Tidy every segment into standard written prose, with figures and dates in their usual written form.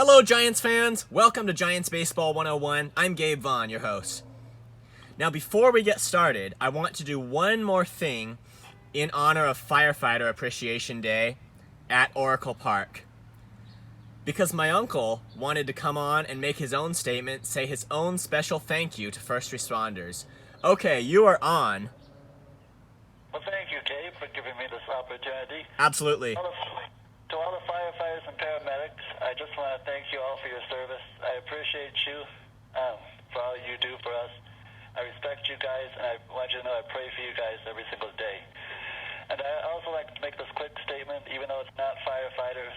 Hello, Giants fans! Welcome to Giants Baseball 101. I'm Gabe Vaughn, your host. Now, before we get started, I want to do one more thing in honor of Firefighter Appreciation Day at Oracle Park. Because my uncle wanted to come on and make his own statement, say his own special thank you to first responders. Okay, you are on. Well, thank you, Gabe, for giving me this opportunity. Absolutely. To all the firefighters and paramedics, I just want to thank you all for your service. I appreciate you for all you do for us. I respect you guys, and I want you to know I pray for you guys every single day. And I also like to make this quick statement, even though it's not firefighters,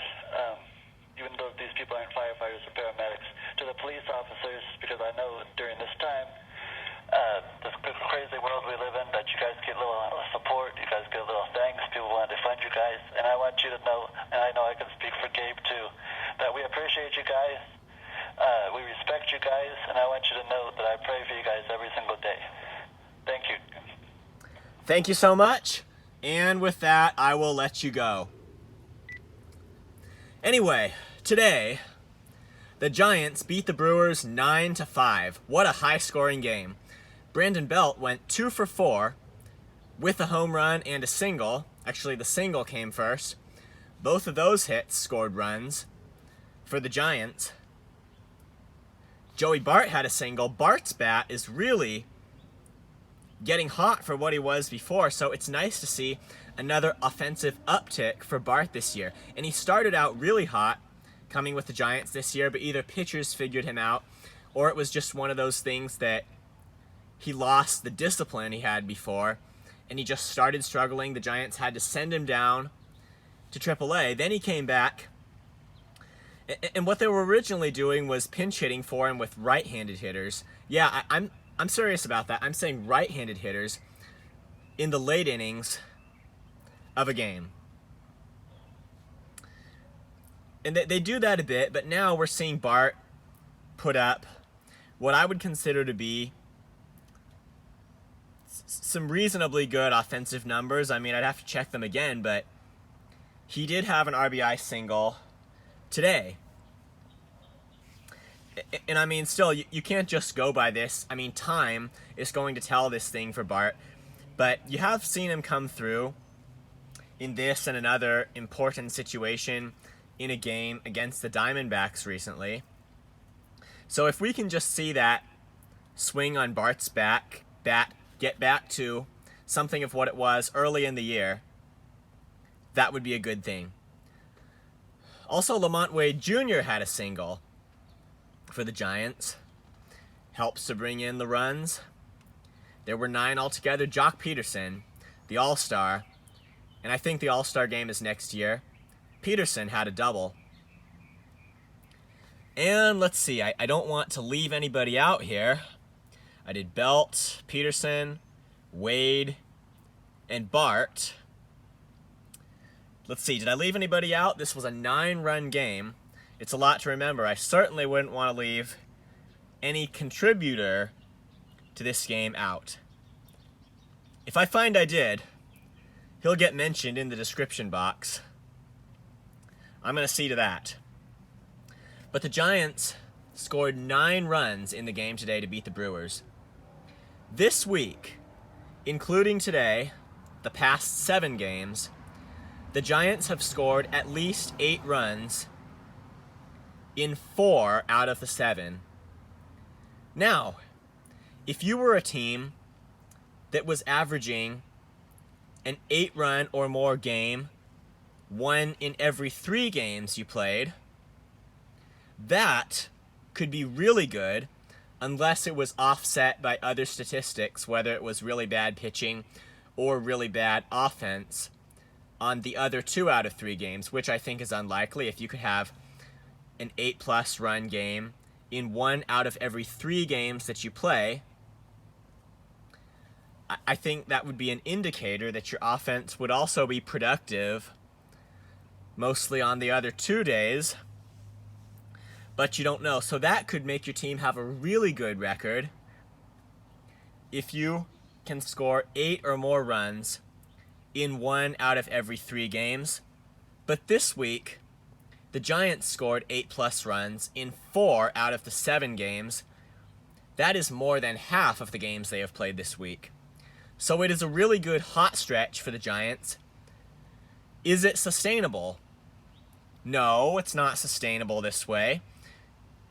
even though these people aren't firefighters or paramedics, to the police officers, because I know during this time, this crazy world we live in, that you guys get a little support, you guys get a little thanks, people want to defend you guys, and I want you to know, and I know I can speak for Gabe too, that we appreciate you guys, we respect you guys, and I want you to know that I pray for you guys every single day. Thank you. Thank you so much, and with that, I will let you go. Anyway, today, the Giants beat the Brewers 9-5. What a high-scoring game. Brandon Belt went 2 for 4 with a home run and a single. Actually, the single came first. Both of those hits scored runs for the Giants. Joey Bart had a single. Bart's bat is really getting hot for what he was before, so it's nice to see another offensive uptick for Bart this year. And he started out really hot coming with the Giants this year, but either pitchers figured him out or it was just one of those things that he lost the discipline he had before and he just started struggling. The Giants had to send him down to AAA. Then he came back, and what they were originally doing was pinch hitting for him with right-handed hitters. Yeah, I'm serious about that. I'm saying right-handed hitters in the late innings of a game. And they do that a bit, but now we're seeing Bart put up what I would consider to be some reasonably good offensive numbers. I mean, I'd have to check them again, but he did have an RBI single today. And I mean, still, you can't just go by this. I mean, time is going to tell this thing for Bart, but you have seen him come through in this and another important situation in a game against the Diamondbacks recently. So if we can just see that swing on Bart's bat get back to something of what it was early in the year, that would be a good thing. Also, Lamont Wade Jr. had a single for the Giants. Helps to bring in the runs. There were 9 altogether. Jock Peterson, the All-Star, and I think the All-Star game is next year. Peterson had a double. And let's see, I don't want to leave anybody out here. I did Belt, Peterson, Wade, and Bart. Let's see, did I leave anybody out? This was a 9-run game. It's a lot to remember. I certainly wouldn't want to leave any contributor to this game out. If I find I did, he'll get mentioned in the description box. I'm going to see to that. But the Giants scored 9 runs in the game today to beat the Brewers. This week, including today, the past 7 games, the Giants have scored at least 8 runs in 4 out of the 7. Now, if you were a team that was averaging an 8-run or more game, 1 in every 3 games you played, that could be really good unless it was offset by other statistics, whether it was really bad pitching or really bad offense on the other 2 out of 3 games, which I think is unlikely. If you could have an 8+ run game in 1 out of every 3 games that you play, I think that would be an indicator that your offense would also be productive mostly on the other 2 days, but you don't know. So that could make your team have a really good record if you can score 8 or more runs in 1 out of every 3 games. But this week, the Giants scored 8+ runs in 4 out of the 7 games. That is more than half of the games they have played this week. So it is a really good hot stretch for the Giants. Is it sustainable? No, it's not sustainable this way.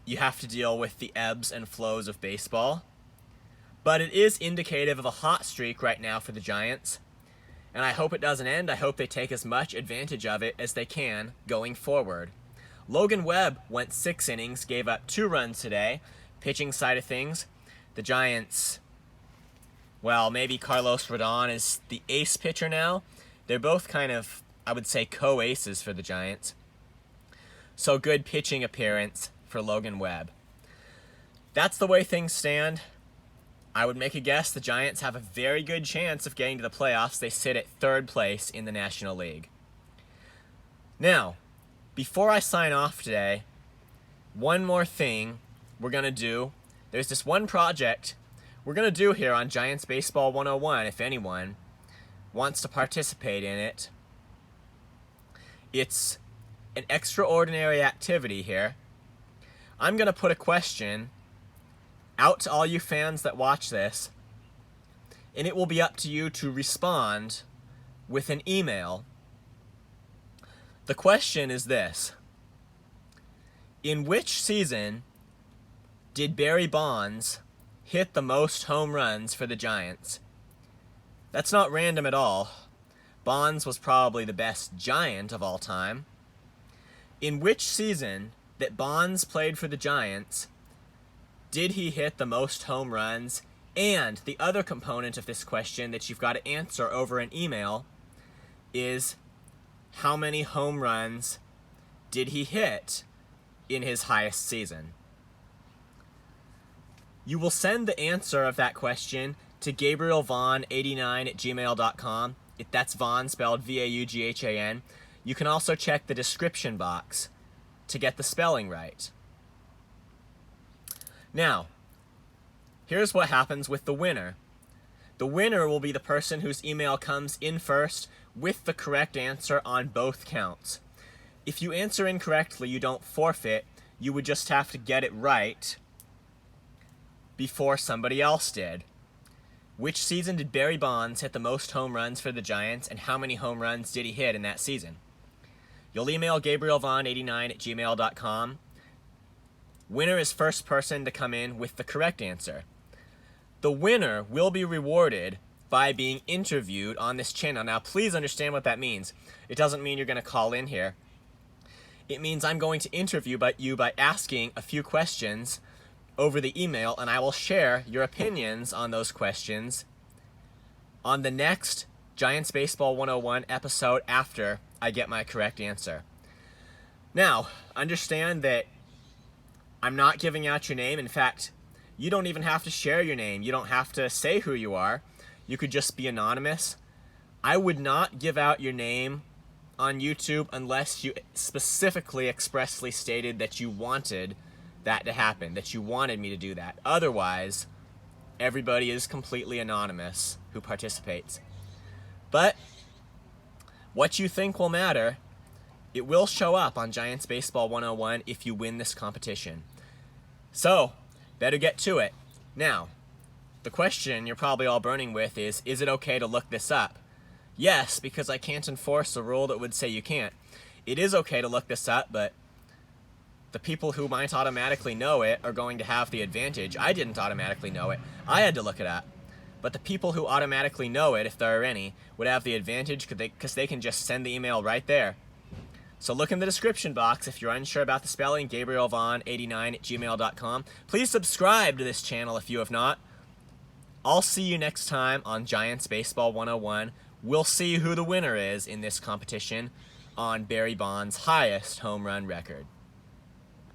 You have to deal with the ebbs and flows of baseball. But it is indicative of a hot streak right now for the Giants. And I hope it doesn't end. I hope they take as much advantage of it as they can going forward. Logan Webb went 6 innings, gave up 2 runs today. Pitching side of things, the Giants, well, maybe Carlos Rodon is the ace pitcher now. They're both kind of, I would say, co-aces for the Giants. So good pitching appearance for Logan Webb. That's the way things stand. I would make a guess the Giants have a very good chance of getting to the playoffs. They sit at 3rd place in the National League. Now, before I sign off today, one more thing we're going to do. There's this one project we're going to do here on Giants Baseball 101, if anyone wants to participate in it. It's an extraordinary activity here. I'm going to put a question out to all you fans that watch this, and it will be up to you to respond with an email. The question is this: in which season did Barry Bonds hit the most home runs for the Giants? That's not random at all. Bonds was probably the best Giant of all time. In which season that Bonds played for the Giants did he hit the most home runs? And the other component of this question that you've got to answer over an email is, how many home runs did he hit in his highest season? You will send the answer of that question to GabrielVaughn89@gmail.com. That's Vaughn spelled Vaughan. You can also check the description box to get the spelling right. Now, here's what happens with the winner. The winner will be the person whose email comes in first with the correct answer on both counts. If you answer incorrectly, you don't forfeit. You would just have to get it right before somebody else did. Which season did Barry Bonds hit the most home runs for the Giants, and how many home runs did he hit in that season? You'll email GabrielVaughn89@gmail.com. Winner is first person to come in with the correct answer. The winner will be rewarded by being interviewed on this channel. Now, please understand what that means. It doesn't mean you're going to call in here. It means I'm going to interview you by asking a few questions over the email, and I will share your opinions on those questions on the next Giants Baseball 101 episode after I get my correct answer. Now, understand that I'm not giving out your name. In fact, you don't even have to share your name. You don't have to say who you are. You could just be anonymous. I would not give out your name on YouTube unless you specifically expressly stated that you wanted that to happen, that you wanted me to do that. Otherwise, everybody is completely anonymous who participates. But what you think will matter. It will show up on Giants Baseball 101 if you win this competition. So, better get to it. Now, the question you're probably all burning with is it okay to look this up? Yes, because I can't enforce a rule that would say you can't. It is okay to look this up, but the people who might automatically know it are going to have the advantage. I didn't automatically know it. I had to look it up. But the people who automatically know it, if there are any, would have the advantage because they can just send the email right there. So look in the description box if you're unsure about the spelling, GabrielVaughn89@gmail.com. Please subscribe to this channel if you have not. I'll see you next time on Giants Baseball 101. We'll see who the winner is in this competition on Barry Bonds' highest home run record.